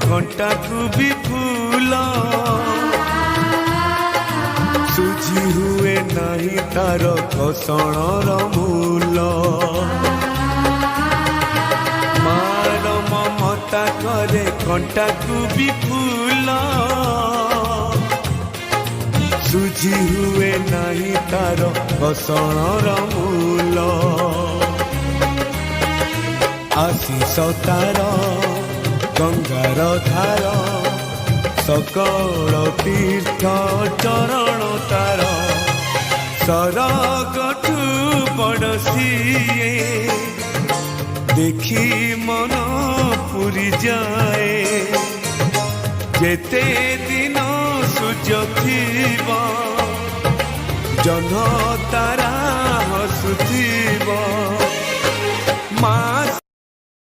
घंटा को भी फूल सुझी हुए नहीं तार घोषणर मूल मार ममता करे घंटा को भी फूल सुझी हुए नहीं तार घोषणर मूल आशीष तार गंगार धार सकल तीर्थ चरण तार सरगठु पड़ोसी देखी मन पूरी जाए जेते दिन सूर्य थीब जह्न तारा हसुथीब।